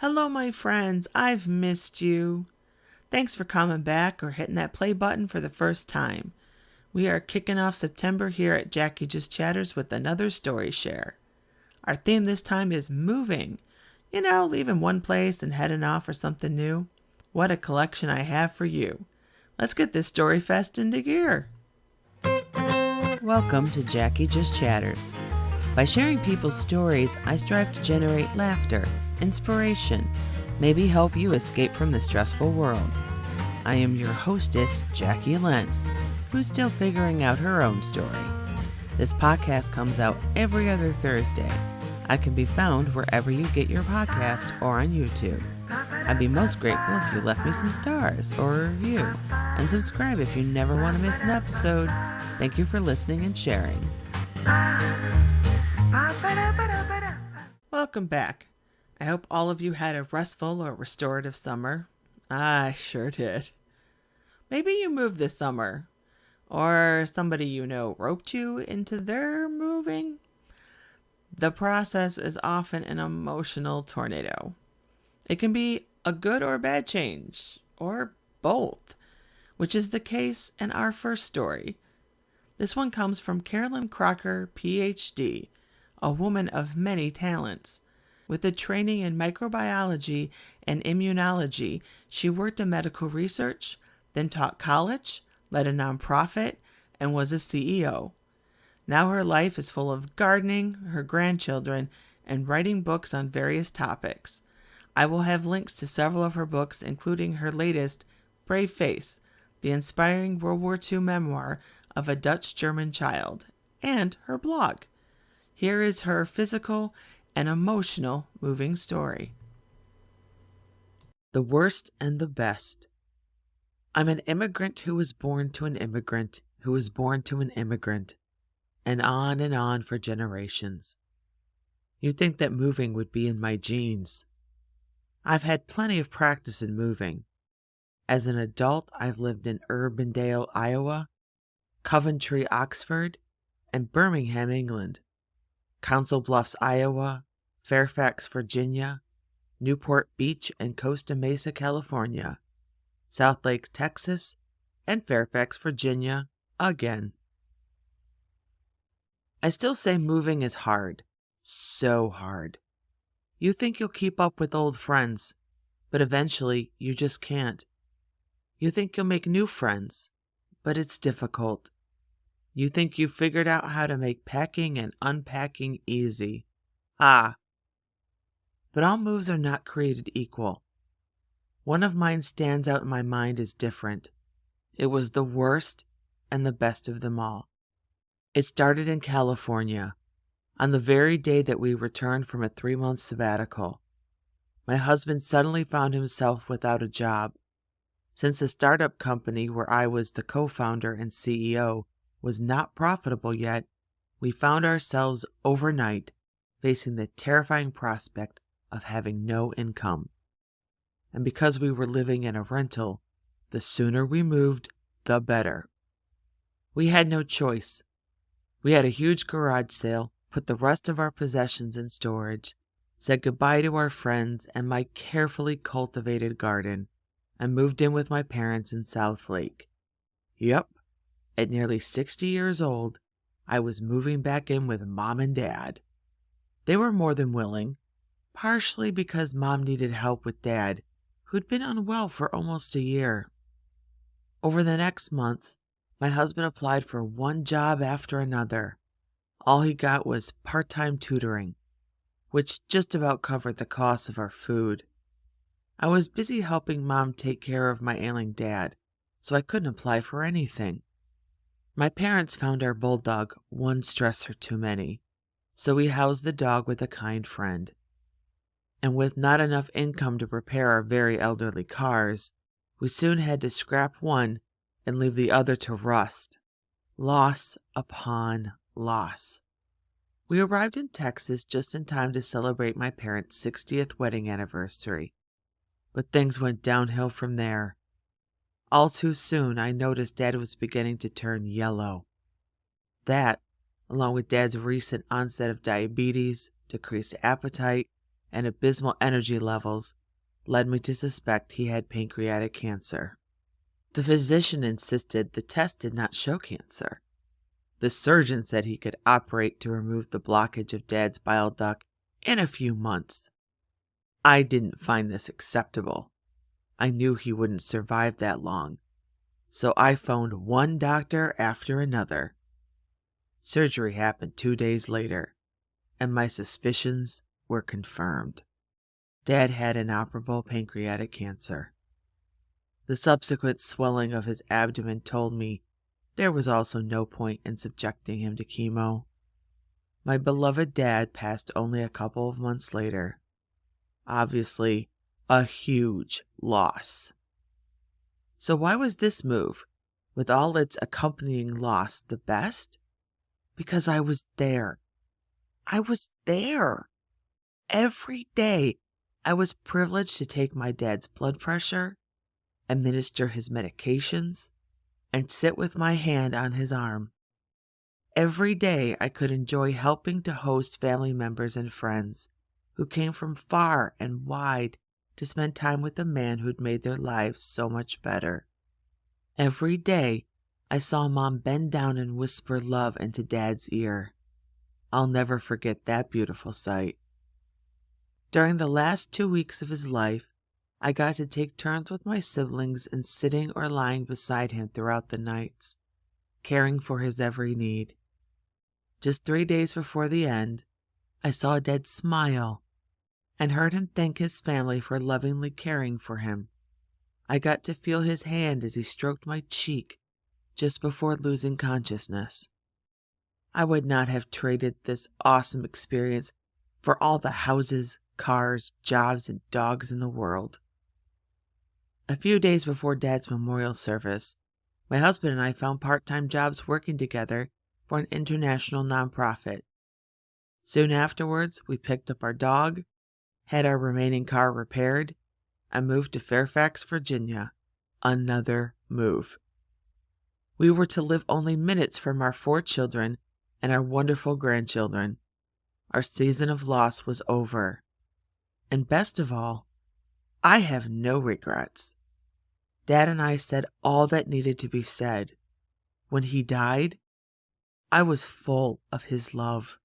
Hello, my friends. I've missed you. Thanks for coming back or hitting that play button for the first time. We are kicking off September here at Jacqui Just Chatters with another story share. Our theme this time is moving. Leaving one place and heading off for something new. What a collection I have for you. Let's get this story fest into gear. Welcome to Jacqui Just Chatters. By sharing people's stories, I strive to generate laughter, inspiration, maybe help you escape from the stressful world. I am your hostess, Jacqui Lents, who's still figuring out her own story. This podcast comes out every other Thursday. I can be found wherever you get your podcast or on YouTube. I'd be most grateful if you left me some stars or a review, and subscribe if you never want to miss an episode. Thank you for listening and sharing. Welcome back. I hope all of you had a restful or restorative summer. I sure did. Maybe you moved this summer, or somebody you know roped you into their moving. The process is often an emotional tornado. It can be a good or bad change, or both, which is the case in our first story. This one comes from Carolyn Crocker, PhD, a woman of many talents. With a training in microbiology and immunology, she worked in medical research, then taught college, led a nonprofit, and was a CEO. Now her life is full of gardening, her grandchildren, and writing books on various topics. I will have links to several of her books, including her latest, Brave Face, the inspiring World War II memoir of a Dutch-German child, and her blog. Here is her physical and emotional moving story. The worst and the best. I'm an immigrant who was born to an immigrant who was born to an immigrant, and on for generations. You'd think that moving would be in my genes. I've had plenty of practice in moving. As an adult, I've lived in Urbandale, Iowa, Coventry, Oxford, and Birmingham, England, Council Bluffs, Iowa, Fairfax, Virginia, Newport Beach and Costa Mesa, California, South Lake, Texas, and Fairfax, Virginia, again. I still say moving is hard. So hard. You think you'll keep up with old friends, but eventually you just can't. You think you'll make new friends, but it's difficult. You think you've figured out how to make packing and unpacking easy. But all moves are not created equal. One of mine stands out in my mind as different. It was the worst and the best of them all. It started in California, on the very day that we returned from a 3-month sabbatical. My husband suddenly found himself without a job. Since the startup company where I was the co-founder and CEO was not profitable yet, we found ourselves overnight facing the terrifying prospect of having no income. And because we were living in a rental, the sooner we moved, the better. We had no choice. We had a huge garage sale, put the rest of our possessions in storage, said goodbye to our friends and my carefully cultivated garden, and moved in with my parents in South Lake. Yep, at nearly 60 years old, I was moving back in with Mom and Dad. They were more than willing, partially because Mom needed help with Dad, who'd been unwell for almost a year. Over the next months, my husband applied for one job after another. All he got was part-time tutoring, which just about covered the cost of our food. I was busy helping Mom take care of my ailing dad, so I couldn't apply for anything. My parents found our bulldog one stressor too many, so we housed the dog with a kind friend. And with not enough income to repair our very elderly cars, we soon had to scrap one and leave the other to rust. Loss upon loss. We arrived in Texas just in time to celebrate my parents' 60th wedding anniversary. But things went downhill from there. All too soon, I noticed Dad was beginning to turn yellow. That, along with Dad's recent onset of diabetes, decreased appetite, and abysmal energy levels led me to suspect he had pancreatic cancer. The physician insisted the test did not show cancer. The surgeon said he could operate to remove the blockage of Dad's bile duct in a few months. I didn't find this acceptable. I knew he wouldn't survive that long, so I phoned one doctor after another. Surgery happened 2 days later, and my suspicions were confirmed. Dad had inoperable pancreatic cancer. The subsequent swelling of his abdomen told me there was also no point in subjecting him to chemo. My beloved Dad passed only a couple of months later. Obviously, a huge loss. So why was this move, with all its accompanying loss, the best? Because I was there. I was there. Every day, I was privileged to take my dad's blood pressure, administer his medications, and sit with my hand on his arm. Every day, I could enjoy helping to host family members and friends who came from far and wide to spend time with the man who'd made their lives so much better. Every day, I saw Mom bend down and whisper love into Dad's ear. I'll never forget that beautiful sight. During the last 2 weeks of his life, I got to take turns with my siblings in sitting or lying beside him throughout the nights, caring for his every need. Just 3 days before the end, I saw Dad smile and heard him thank his family for lovingly caring for him. I got to feel his hand as he stroked my cheek just before losing consciousness. I would not have traded this awesome experience for all the houses, cars, jobs, and dogs in the world. A few days before Dad's memorial service, my husband and I found part-time jobs working together for an international nonprofit. Soon afterwards, we picked up our dog, had our remaining car repaired, and moved to Fairfax, Virginia. Another move. We were to live only minutes from our 4 children and our wonderful grandchildren. Our season of loss was over. And best of all, I have no regrets. Dad and I said all that needed to be said. When he died, I was full of his love.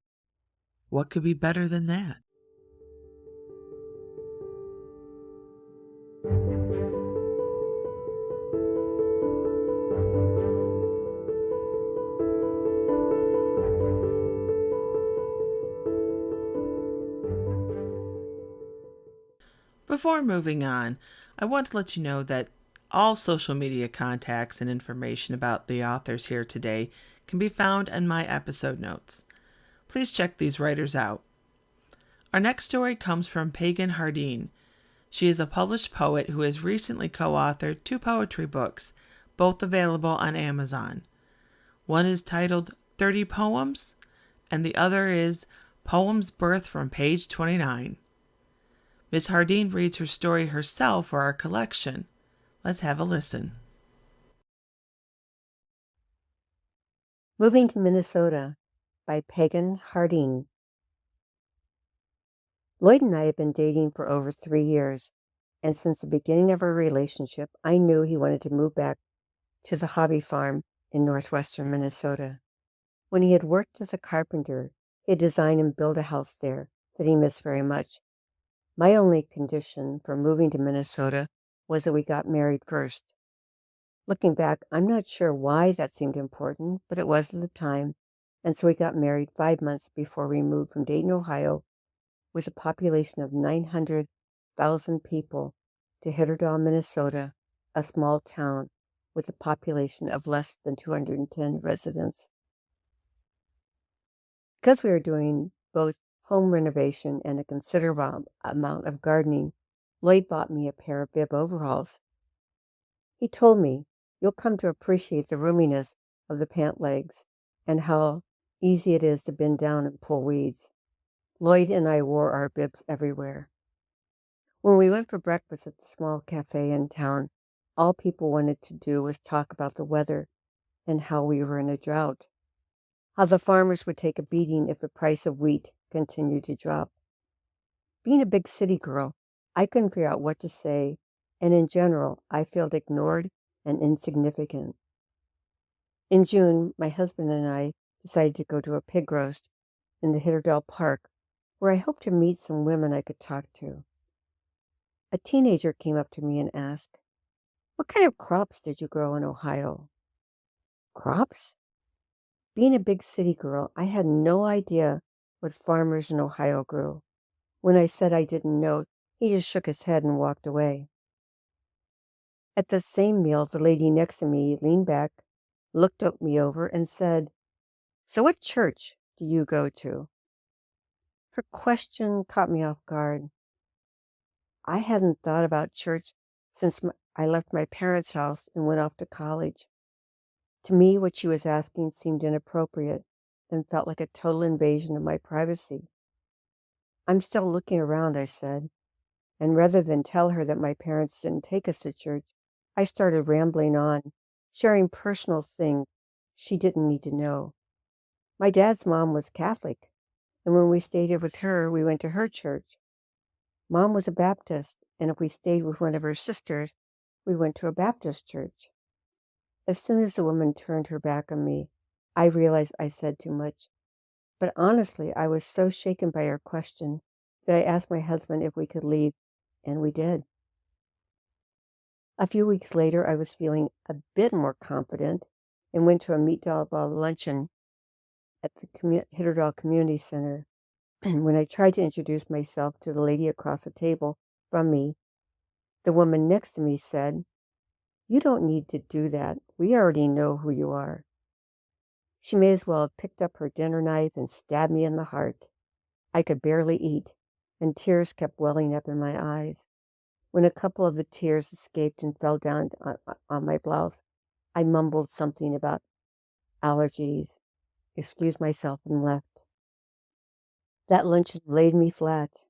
What could be better than that? Before moving on, I want to let you know that all social media contacts and information about the authors here today can be found in my episode notes. Please check these writers out. Our next story comes from Pagyn. She is a published poet who has recently co-authored 2 poetry books, both available on Amazon. One is titled 30 Poems, and the other is Poems Birthed from Page 29. Miss Hardeen reads her story herself for our collection. Let's have a listen. Moving to Minnesota by Pagyn Hardeen. Lloyd and I had been dating for over 3 years, and since the beginning of our relationship, I knew he wanted to move back to the hobby farm in northwestern Minnesota. When he had worked as a carpenter, he had designed and built a house there that he missed very much. My only condition for moving to Minnesota was that we got married first. Looking back, I'm not sure why that seemed important, but it was at the time, and so we got married 5 months before we moved from Dayton, Ohio, with a population of 900,000 people, to Hitterdall, Minnesota, a small town with a population of less than 210 residents. Because we were doing both home renovation and a considerable amount of gardening, Lloyd bought me a pair of bib overalls. He told me, "You'll come to appreciate the roominess of the pant legs and how easy it is to bend down and pull weeds." Lloyd and I wore our bibs everywhere. When we went for breakfast at the small cafe in town, all people wanted to do was talk about the weather and how we were in a drought, how the farmers would take a beating if the price of wheat continued to drop. Being a big city girl, I couldn't figure out what to say, and in general, I felt ignored and insignificant. In June, my husband and I decided to go to a pig roast in the Hitterdale Park, where I hoped to meet some women I could talk to. A teenager came up to me and asked, "What kind of crops did you grow in Ohio?" Crops? Being a big city girl, I had no idea what farmers in Ohio grew. When I said I didn't know, he just shook his head and walked away. At the same meal, the lady next to me leaned back, looked at me over, and said, "So what church do you go to?" Her question caught me off guard. I hadn't thought about church since I left my parents' house and went off to college. To me, what she was asking seemed inappropriate and felt like a total invasion of my privacy. "I'm still looking around," I said, and rather than tell her that my parents didn't take us to church, I started rambling on, sharing personal things she didn't need to know. My dad's mom was Catholic, and when we stayed with her, we went to her church. Mom was a Baptist, and if we stayed with one of her sisters, we went to a Baptist church. As soon as the woman turned her back on me, I realized I said too much. But honestly, I was so shaken by her question that I asked my husband if we could leave, and we did. A few weeks later, I was feeling a bit more confident and went to a meatball luncheon at the Hitterdale Community Center. And when I tried to introduce myself to the lady across the table from me, the woman next to me said, "You don't need to do that. We already know who you are." She may as well have picked up her dinner knife and stabbed me in the heart. I could barely eat, and tears kept welling up in my eyes. When a couple of the tears escaped and fell down on my blouse, I mumbled something about allergies, excused myself, and left. That luncheon laid me flat.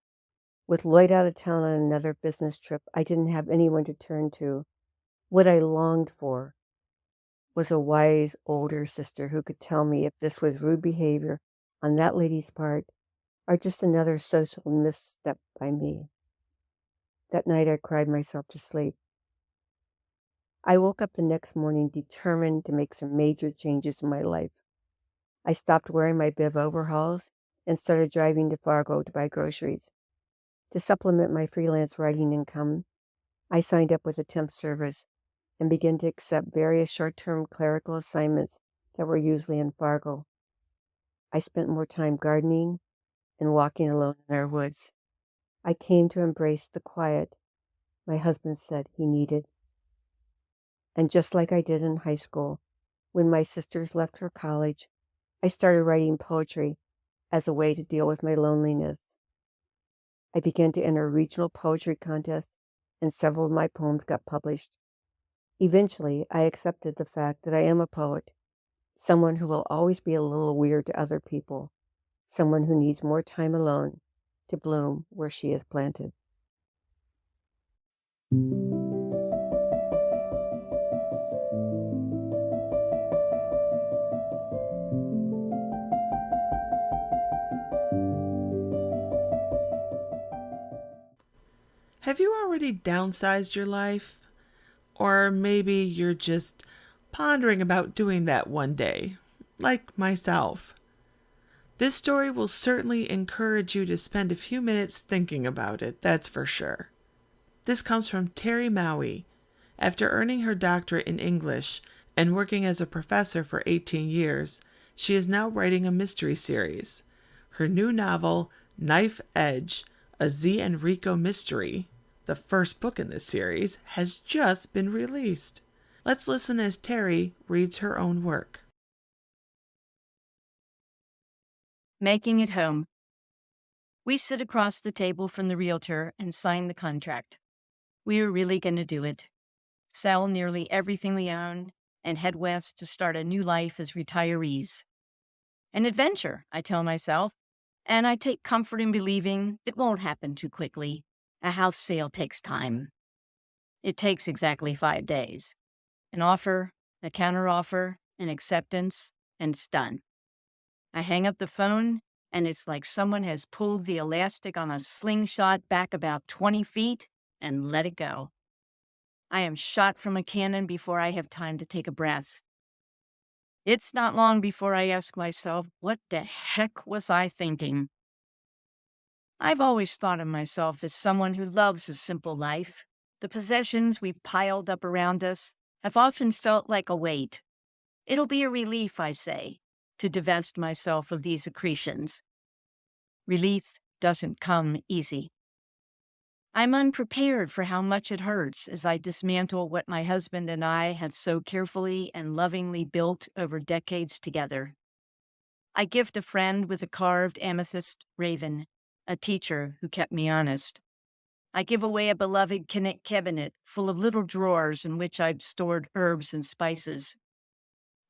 With Lloyd out of town on another business trip, I didn't have anyone to turn to. What I longed for was a wise older sister who could tell me if this was rude behavior on that lady's part or just another social misstep by me. That night I cried myself to sleep. I woke up the next morning determined to make some major changes in my life. I stopped wearing my bib overalls and started driving to Fargo to buy groceries. To supplement my freelance writing income, I signed up with a temp service and began to accept various short-term clerical assignments that were usually in Fargo. I spent more time gardening and walking alone in our woods. I came to embrace the quiet my husband said he needed. And just like I did in high school, when my sisters left for college, I started writing poetry as a way to deal with my loneliness. I began to enter regional poetry contests, and several of my poems got published. Eventually, I accepted the fact that I am a poet, someone who will always be a little weird to other people, someone who needs more time alone to bloom where she is planted. Have you already downsized your life? Or maybe you're just pondering about doing that one day, like myself. This story will certainly encourage you to spend a few minutes thinking about it, that's for sure. This comes from Terry Maue. After earning her doctorate in English and working as a professor for 18 years, she is now writing a mystery series. Her new novel, Knife Edge, a Z and Rico mystery, the first book in this series, has just been released. Let's listen as Terry reads her own work. Making it home. We sit across the table from the realtor and sign the contract. We are really going to do it. Sell nearly everything we own and head west to start a new life as retirees. An adventure, I tell myself, and I take comfort in believing it won't happen too quickly. A house sale takes time. It takes exactly 5 days. An offer, a counteroffer, an acceptance, and it's done. I hang up the phone and it's like someone has pulled the elastic on a slingshot back about 20 feet and let it go. I am shot from a cannon before I have time to take a breath. It's not long before I ask myself, what the heck was I thinking? I've always thought of myself as someone who loves a simple life. The possessions we've piled up around us have often felt like a weight. It'll be a relief, I say, to divest myself of these accretions. Relief doesn't come easy. I'm unprepared for how much it hurts as I dismantle what my husband and I have so carefully and lovingly built over decades together. I gift a friend with a carved amethyst raven, a teacher who kept me honest. I give away a beloved cabinet full of little drawers in which I've stored herbs and spices.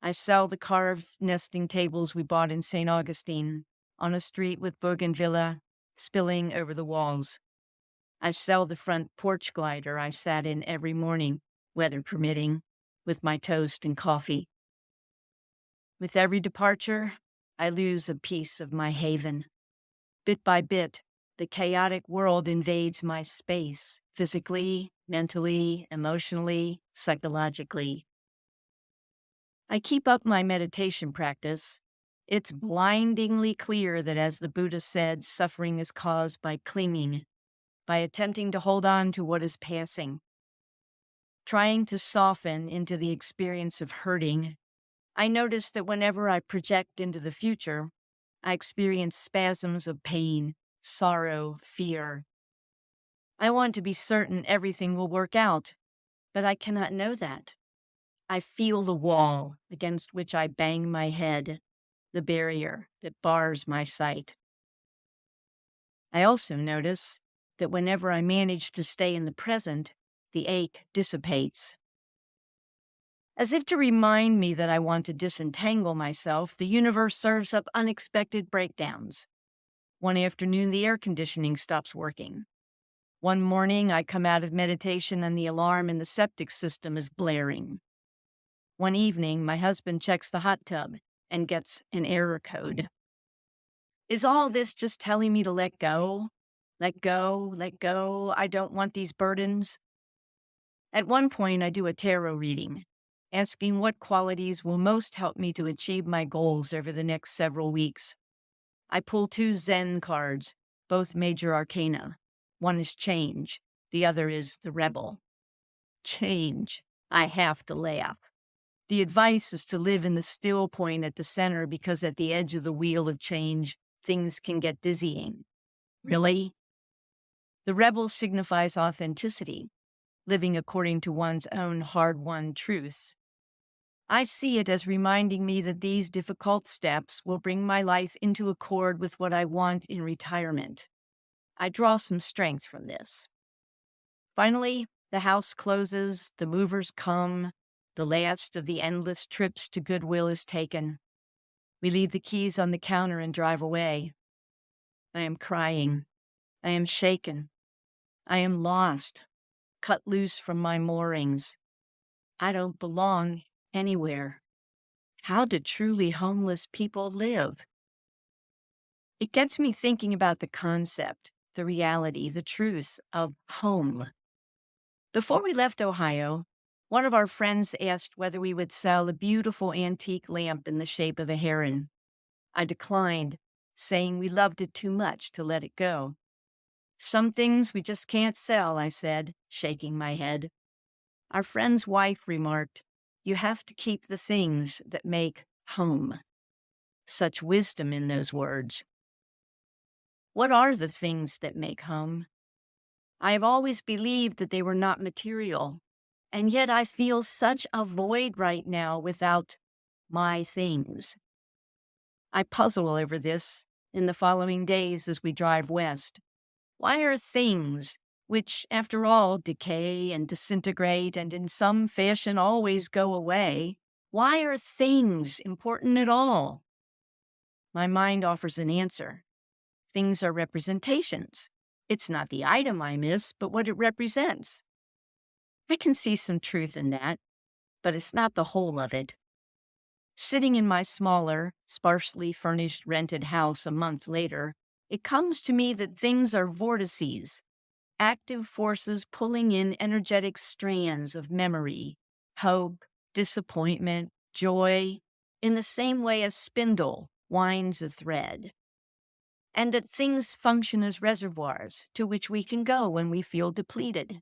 I sell the carved nesting tables we bought in St. Augustine, on a street with bougainvillea spilling over the walls. I sell the front porch glider I sat in every morning, weather permitting, with my toast and coffee. With every departure, I lose a piece of my haven. Bit by bit, the chaotic world invades my space, physically, mentally, emotionally, psychologically. I keep up my meditation practice. It's blindingly clear that, as the Buddha said, suffering is caused by clinging, by attempting to hold on to what is passing. Trying to soften into the experience of hurting, I notice that whenever I project into the future, I experience spasms of pain, sorrow, fear. I want to be certain everything will work out, but I cannot know that. I feel the wall against which I bang my head, the barrier that bars my sight. I also notice that whenever I manage to stay in the present, the ache dissipates. As if to remind me that I want to disentangle myself, the universe serves up unexpected breakdowns. One afternoon, the air conditioning stops working. One morning, I come out of meditation and the alarm in the septic system is blaring. One evening, my husband checks the hot tub and gets an error code. Is all this just telling me to let go? Let go, let go. I don't want these burdens. At one point, I do a tarot reading, asking what qualities will most help me to achieve my goals over the next several weeks. I pull 2 Zen cards, both major arcana. One is change, the other is the rebel. Change. I have to laugh. The advice is to live in the still point at the center because at the edge of the wheel of change, things can get dizzying. Really? The rebel signifies authenticity, living according to one's own hard-won truths. I see it as reminding me that these difficult steps will bring my life into accord with what I want in retirement. I draw some strength from this. Finally, the house closes, the movers come, the last of the endless trips to Goodwill is taken. We leave the keys on the counter and drive away. I am crying. I am shaken. I am lost, cut loose from my moorings. I don't belong anywhere. How do truly homeless people live? It gets me thinking about the concept, the reality, the truth of home. Before we left Ohio, one of our friends asked whether we would sell a beautiful antique lamp in the shape of a heron. I declined, saying we loved it too much to let it go. Some things we just can't sell, I said, shaking my head. Our friend's wife remarked, "You have to keep the things that make home." Such wisdom in those words. What are the things that make home? I have always believed that they were not material, and yet I feel such a void right now without my things. I puzzle over this in the following days as we drive west. Why are things, which, after all, decay and disintegrate and in some fashion always go away, why are things important at all? My mind offers an answer. Things are representations. It's not the item I miss, but what it represents. I can see some truth in that, but it's not the whole of it. Sitting in my smaller, sparsely furnished rented house a month later, it comes to me that things are vortices, active forces pulling in energetic strands of memory, hope, disappointment, joy, in the same way a spindle winds a thread. And that things function as reservoirs to which we can go when we feel depleted.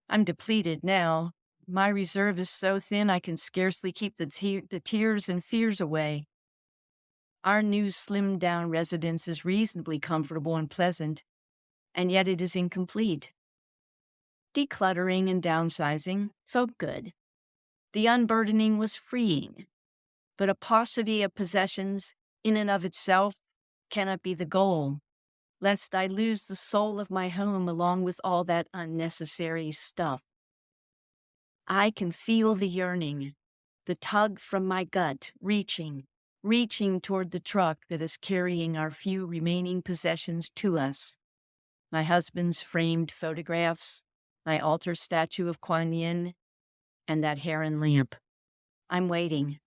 I'm depleted now. My reserve is so thin I can scarcely keep the tears and fears away. Our new slimmed-down residence is reasonably comfortable and pleasant, and yet it is incomplete. Decluttering and downsizing felt good. The unburdening was freeing, but a paucity of possessions in and of itself cannot be the goal, lest I lose the soul of my home along with all that unnecessary stuff. I can feel the yearning, the tug from my gut, reaching toward the truck that is carrying our few remaining possessions to us. My husband's framed photographs, my altar statue of Kuan Yin, and that heron lamp. I'm waiting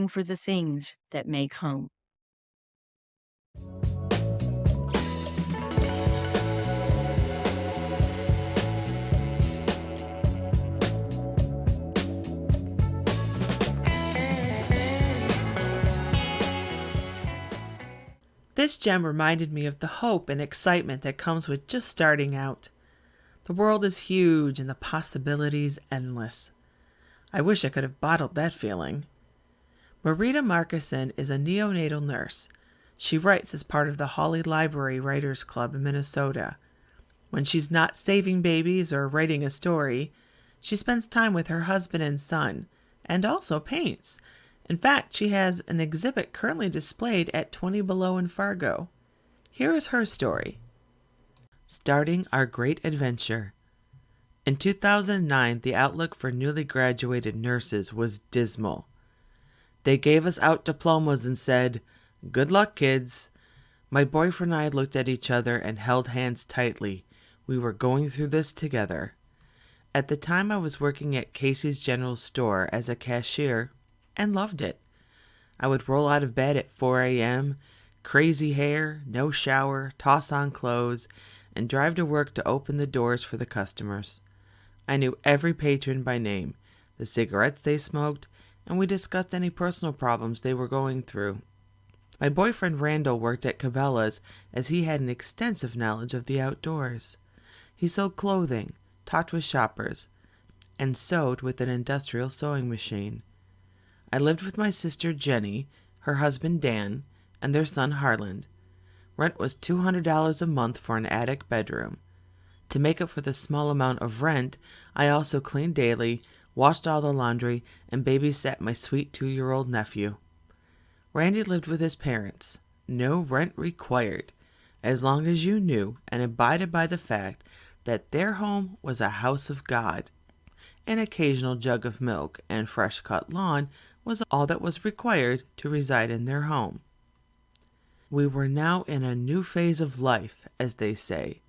for the things that make home. This gem reminded me of the hope and excitement that comes with just starting out. The world is huge and the possibilities endless. I wish I could have bottled that feeling. Marita Markeson is a neonatal nurse. She writes as part of the Hawley Library Writers Club in Minnesota. When she's not saving babies or writing a story, she spends time with her husband and son, and also paints. In fact, she has an exhibit currently displayed at 20 Below in Fargo. Here is her story. Starting our great adventure. In 2009, the outlook for newly graduated nurses was dismal. They gave us out diplomas and said, "Good luck, kids." My boyfriend and I looked at each other and held hands tightly. We were going through this together. At the time, I was working at Casey's General Store as a cashier and loved it. I would roll out of bed at 4 a.m., crazy hair, no shower, toss on clothes, and drive to work to open the doors for the customers. I knew every patron by name, the cigarettes they smoked, and we discussed any personal problems they were going through. My boyfriend Randall worked at Cabela's as he had an extensive knowledge of the outdoors. He sold clothing, talked with shoppers, and sewed with an industrial sewing machine. I lived with my sister Jenny, her husband Dan, and their son Harland. Rent was $200 a month for an attic bedroom. To make up for the small amount of rent, I also cleaned daily, washed all the laundry, and babysat my sweet 2-year-old nephew. Randy lived with his parents. No rent required, as long as you knew and abided by the fact that their home was a house of God. An occasional jug of milk and fresh-cut lawn was all that was required to reside in their home. We were now in a new phase of life, as they say.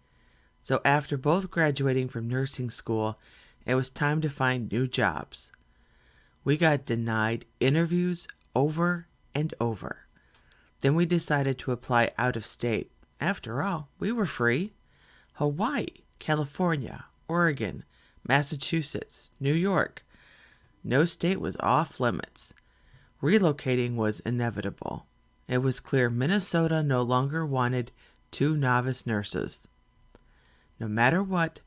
So after both graduating from nursing school, it was time to find new jobs. We got denied interviews over and over. Then we decided to apply out of state. After all, we were free. Hawaii, California, Oregon, Massachusetts, New York. No state was off limits. Relocating was inevitable. It was clear Minnesota no longer wanted 2 novice nurses. No matter what,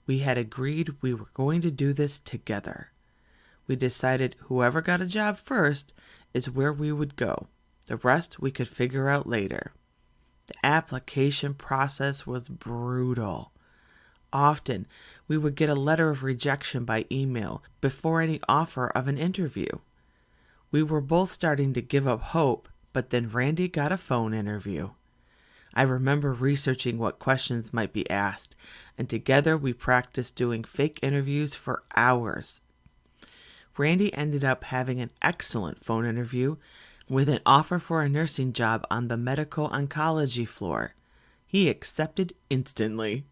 we had agreed we were going to do this together. We decided whoever got a job first is where we would go. The rest we could figure out later. The application process was brutal. Often, we would get a letter of rejection by email before any offer of an interview. We were both starting to give up hope, but then Randy got a phone interview. I remember researching what questions might be asked, and together we practiced doing fake interviews for hours. Randy ended up having an excellent phone interview with an offer for a nursing job on the medical oncology floor. He accepted instantly.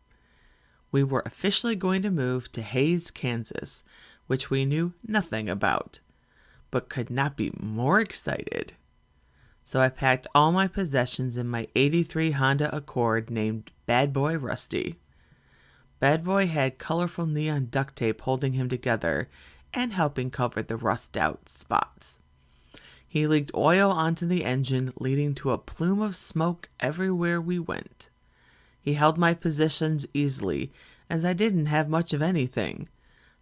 We were officially going to move to Hays, Kansas, which we knew nothing about. but could not be more excited. So I packed all my possessions in my '83 Honda Accord named Bad Boy Rusty. Bad Boy had colorful neon duct tape holding him together and helping cover the rust-out spots. He leaked oil onto the engine, leading to a plume of smoke everywhere we went. He held my possessions easily, as I didn't have much of anything.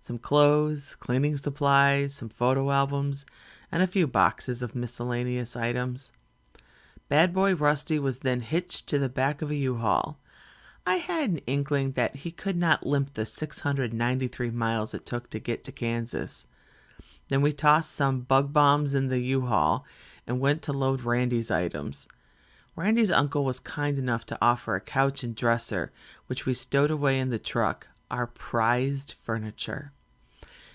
Some clothes, cleaning supplies, some photo albums, and a few boxes of miscellaneous items. Bad Boy Rusty was then hitched to the back of a U-Haul. I had an inkling that he could not limp the 693 miles it took to get to Kansas. Then we tossed some bug bombs in the U-Haul and went to load Randy's items. Randy's uncle was kind enough to offer a couch and dresser, which we stowed away in the truck, our prized furniture.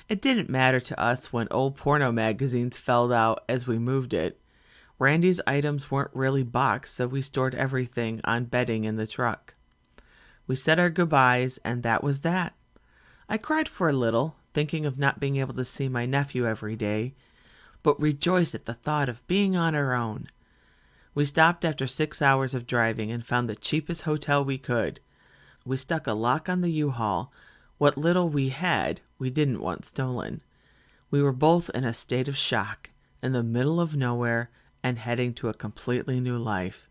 It didn't matter to us when old porno magazines fell out as we moved it. Randy's items weren't really boxed, so we stored everything on bedding in the truck. We said our goodbyes, and that was that. I cried for a little, thinking of not being able to see my nephew every day, but rejoiced at the thought of being on our own. We stopped after 6 hours of driving and found the cheapest hotel we could. We stuck a lock on the U-Haul. What little we had, we didn't want stolen. We were both in a state of shock, in the middle of nowhere, and heading to a completely new life.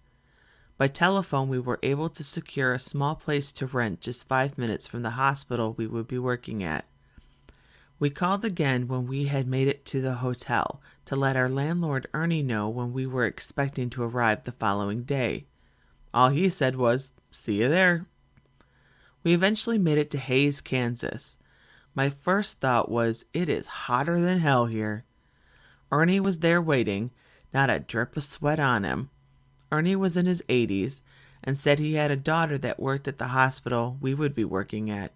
By telephone, we were able to secure a small place to rent just 5 minutes from the hospital we would be working at. We called again when we had made it to the hotel to let our landlord Ernie know when we were expecting to arrive the following day. All he said was, "See you there." We eventually made it to Hays, Kansas. My first thought was, it is hotter than hell here. Ernie was there waiting, not a drip of sweat on him. Ernie was in his 80s and said he had a daughter that worked at the hospital we would be working at.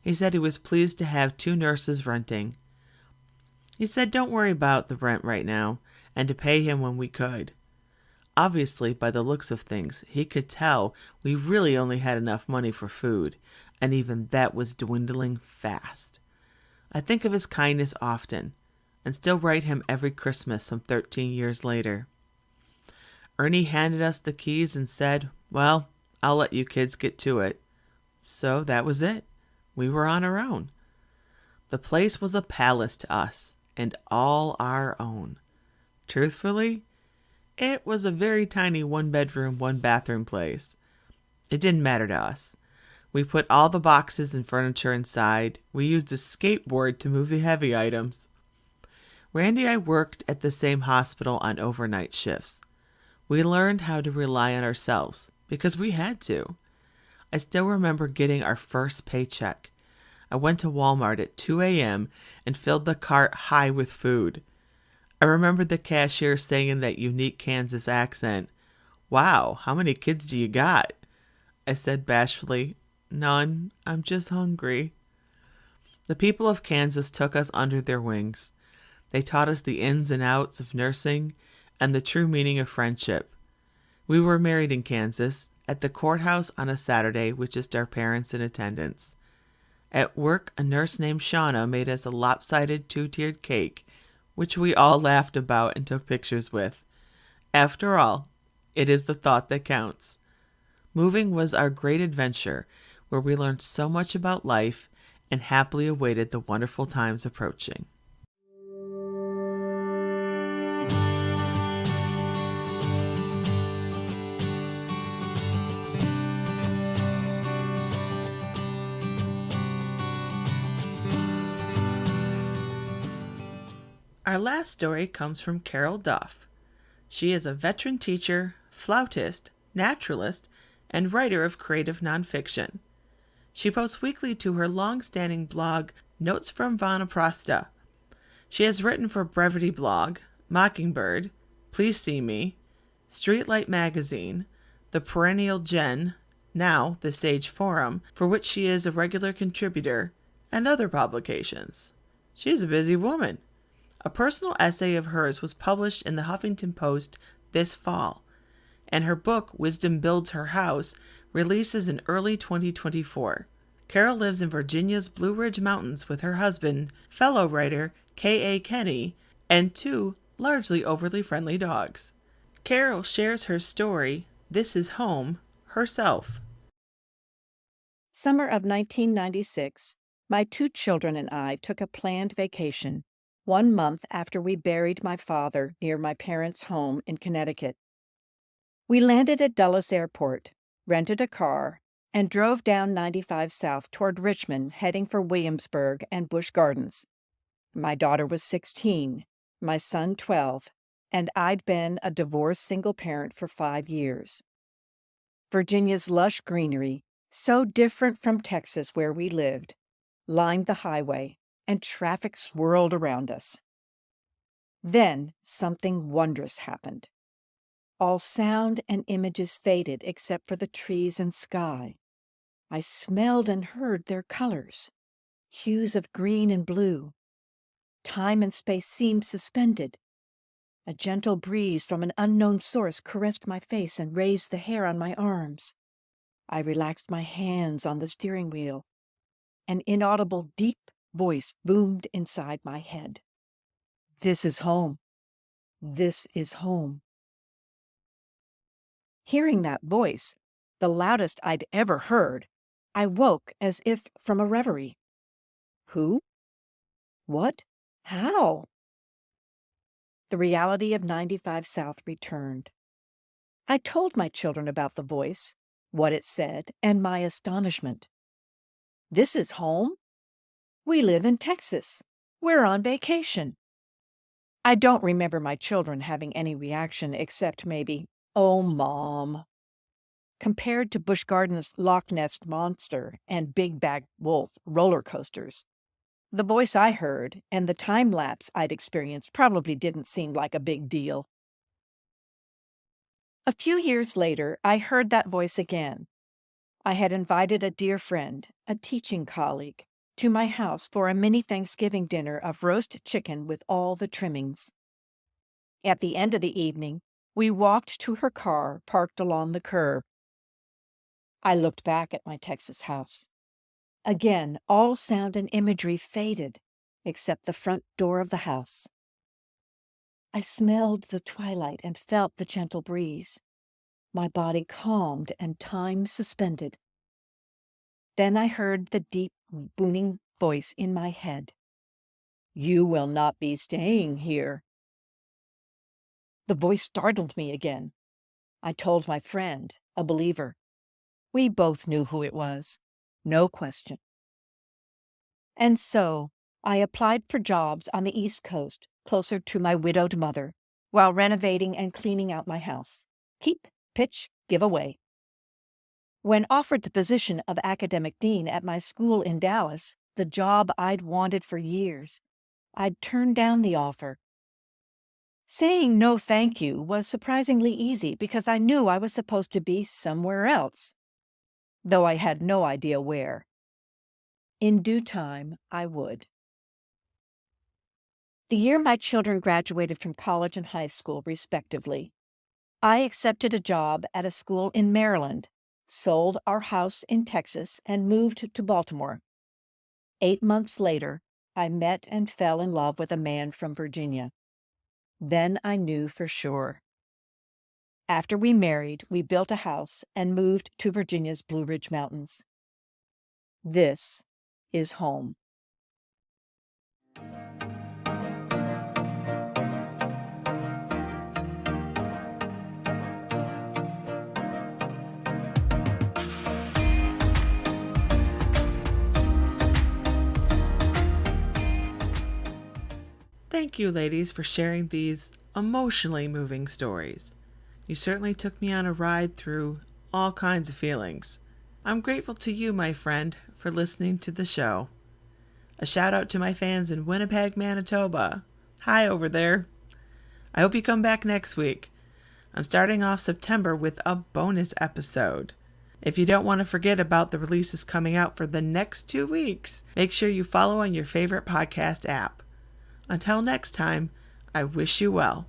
He said he was pleased to have 2 nurses renting. He said don't worry about the rent right now, and to pay him when we could. Obviously, by the looks of things, he could tell we really only had enough money for food, and even that was dwindling fast. I think of his kindness often, and still write him every Christmas some 13 years later. Ernie handed us the keys and said, "Well, I'll let you kids get to it." So that was it. We were on our own. The place was a palace to us, and all our own. Truthfully, it was a very tiny 1-bedroom, 1-bathroom place. It didn't matter to us. We put all the boxes and furniture inside. We used a skateboard to move the heavy items. Randy and I worked at the same hospital on overnight shifts. We learned how to rely on ourselves because we had to. I still remember getting our first paycheck. I went to Walmart at 2 a.m. and filled the cart high with food. I remember the cashier saying in that unique Kansas accent, "Wow, how many kids do you got?" I said bashfully, "None, I'm just hungry." The people of Kansas took us under their wings. They taught us the ins and outs of nursing and the true meaning of friendship. We were married in Kansas, at the courthouse on a Saturday with just our parents in attendance. At work, a nurse named Shauna made us a lopsided 2-tiered cake, which we all laughed about and took pictures with. After all, it is the thought that counts. Moving was our great adventure, where we learned so much about life and happily awaited the wonderful times approaching. Our last story comes from Carol Duff. She is a veteran teacher, flautist, naturalist, and writer of creative nonfiction. She posts weekly to her long-standing blog, Notes from Vanaprastha. She has written for Brevity Blog, Mockingbird, Please See Me, Streetlight Magazine, The Perennial Gen, now The Sage Forum, for which she is a regular contributor, and other publications. She's a busy woman. A personal essay of hers was published in the Huffington Post this fall, and her book, Wisdom Builds Her House, releases in early 2024. Carol lives in Virginia's Blue Ridge Mountains with her husband, fellow writer K.A. Kenny, and 2 largely overly friendly dogs. Carol shares her story, This Is Home, herself. Summer of 1996, my 2 children and I took a planned vacation 1 month after we buried my father near my parents' home in Connecticut. We landed at Dulles Airport, rented a car, and drove down 95 South toward Richmond, heading for Williamsburg and Busch Gardens. My daughter was 16, my son 12, and I'd been a divorced single parent for 5 years. Virginia's lush greenery, so different from Texas where we lived, lined the highway, and traffic swirled around us. Then something wondrous happened. All sound and images faded except for the trees and sky. I smelled and heard their colors, hues of green and blue. Time and space seemed suspended. A gentle breeze from an unknown source caressed my face and raised the hair on my arms. I relaxed my hands on the steering wheel. An inaudible, deep voice boomed inside my head. This is home. This is home. Hearing that voice, the loudest I'd ever heard, I woke as if from a reverie. Who? What? How? The reality of 95 South returned. I told my children about the voice, what it said, and my astonishment. This is home? We live in Texas. We're on vacation. I don't remember my children having any reaction except maybe, "Oh, Mom." Compared to Busch Gardens' Loch Ness Monster and Big Bad Wolf roller coasters, the voice I heard and the time lapse I'd experienced probably didn't seem like a big deal. A few years later, I heard that voice again. I had invited a dear friend, a teaching colleague, to my house for a mini Thanksgiving dinner of roast chicken with all the trimmings. At the end of the evening, we walked to her car parked along the curb. I looked back at my Texas house. Again, all sound and imagery faded, except the front door of the house. I smelled the twilight and felt the gentle breeze. My body calmed and time suspended. Then I heard the deep, booming voice in my head. You will not be staying here. The voice startled me again. I told my friend, a believer. We both knew who it was. No question. And so I applied for jobs on the East Coast, closer to my widowed mother, while renovating and cleaning out my house. Keep, pitch, give away. When offered the position of academic dean at my school in Dallas, the job I'd wanted for years, I'd turned down the offer. Saying no thank you was surprisingly easy because I knew I was supposed to be somewhere else, though I had no idea where. In due time, I would. The year my children graduated from college and high school, respectively, I accepted a job at a school in Maryland, sold our house in Texas, and moved to Baltimore. 8 months later, I met and fell in love with a man from Virginia. Then I knew for sure. After we married, we built a house and moved to Virginia's Blue Ridge Mountains. This is home. Thank you, ladies, for sharing these emotionally moving stories. You certainly took me on a ride through all kinds of feelings. I'm grateful to you, my friend, for listening to the show. A shout out to my fans in Winnipeg, Manitoba. Hi over there. I hope you come back next week. I'm starting off September with a bonus episode. If you don't want to forget about the releases coming out for the next 2 weeks, make sure you follow on your favorite podcast app. Until next time, I wish you well.